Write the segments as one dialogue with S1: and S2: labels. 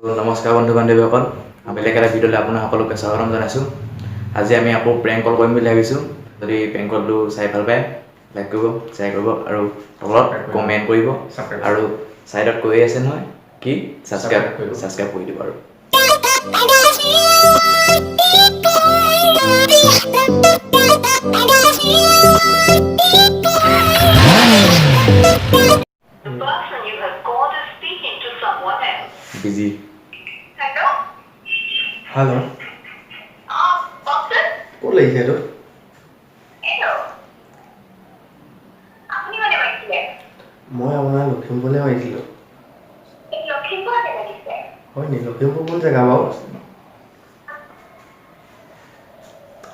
S1: নমস্কাৰ বন্ধু বান্ধৱীসকল, বেলেগ এটা ভিডিঅ'লৈ আপোনাক সকলোকে স্বাগতম জনাইছোঁ। আজি আমি আকৌ প্ৰেংক কল কৰিম বুলি ভাবিছোঁ। যদি প্ৰেংক কলটো চাই ভাল পায়, লাইক কৰিব, শ্বেয়াৰ কৰিব আৰু তলত কমেণ্ট কৰিব আৰু ছাইডত কৈ আছে নহয় কি ছাবস্ক্ৰাইব কৰি দিব আৰু busy.
S2: Hello. What like that? মই আপোনাৰ লখিমপুৰলৈ আহিছিলোঁ। হয় নি? লখিমপুৰ কোন জেগা বাৰু?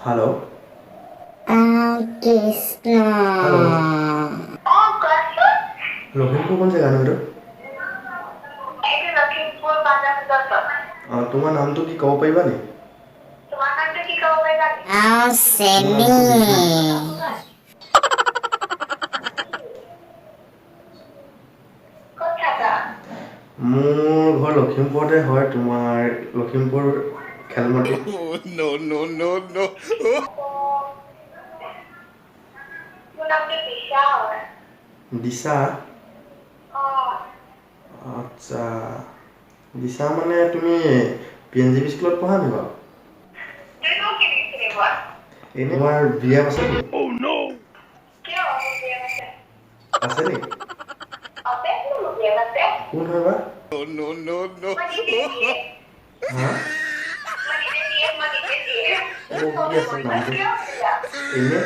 S2: হেল্ল'। হেল্ল'। লখিমপুৰ কোন জেগা নো এইটো? তোমাৰ নামটো কি ক'ব পাৰিবা নি? মোৰ ঘৰ লখিমপুৰতে হয়, তোমাৰ লখিমপুৰ খেলমতি। দিশা? আচ্ছা, দিশা মানে তুমি PNGP স্কুলত পঢ়া নি বাৰু? এই তোমাৰ বিয়া আছে নি? আছে নি? কোন হয় বা? হা? কি আছে নামটো? এনে?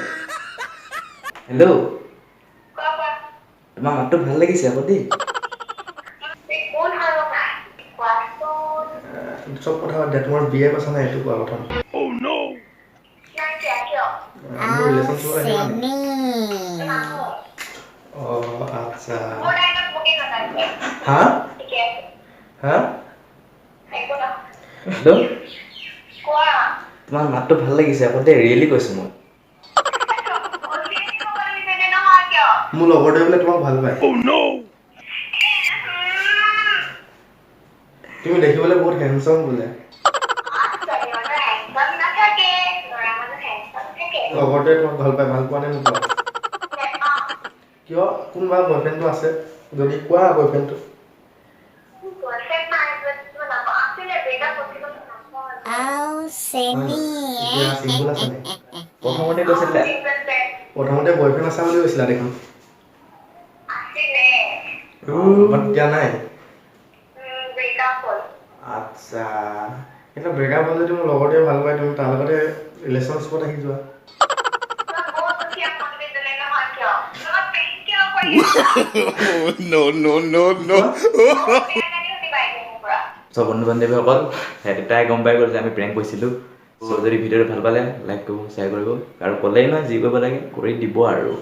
S1: হেল্ল', তোমাৰ মাতটো ভাল লাগিছে আকৌ দেই।
S2: চব কথা বাদ দিয়া, তোমাৰ বিয়া কথা নাই এইটো কোৱা কথা। মোৰ ৰিলেশ্যনশ্বিপত আহিবা নি? আচ্ছা। হা? হা?
S1: হেল্ল', তোমাৰ মাতটো ভাল লাগিছে আকৌ দেই, ৰিয়েলি কৈছোঁ মই।
S2: মোৰ লগৰটোৱে বোলে তোমাক ভাল পায়। তুমি দেখিবলৈ বহুত হেণ্ডচাম বোলে। লগৰটোৱে তোমাক ভাল পায়, ভাল পোৱা নে নোপোৱা? কিয়? কোনোবা বয়ফ্ৰেণ্ডটো আছে যদি কোৱা বয়ফ্ৰেণ্ডটো। এতিয়া চিংগুল আছে নি?
S1: প্ৰথমতে কৈছিলে
S2: প্ৰথমতে বয়ফ্ৰেণ্ড আছা বুলি কৈছিলা দেখোন। এতিয়া নাই? আচ্ছা, কিন্তু ব্ৰেকআপ হ'ল যদি মোৰ লগৰটোৱে ভাল পায়, তুমি তাৰ লগতে ৰিলেশ্যনশ্বিপত আহি যোৱা।
S1: চ' বন্ধু বান্ধৱীসকল, তাই গম পাই গ'ল যে আমি প্ৰেংক কৰিছিলোঁ। চ' যদি ভিডিঅ'টো ভাল পালে লাইক কৰিব, শ্বেয়াৰ কৰিব আৰু ক'লেই নহয় যি কৰিব লাগে কৰি দিব আৰু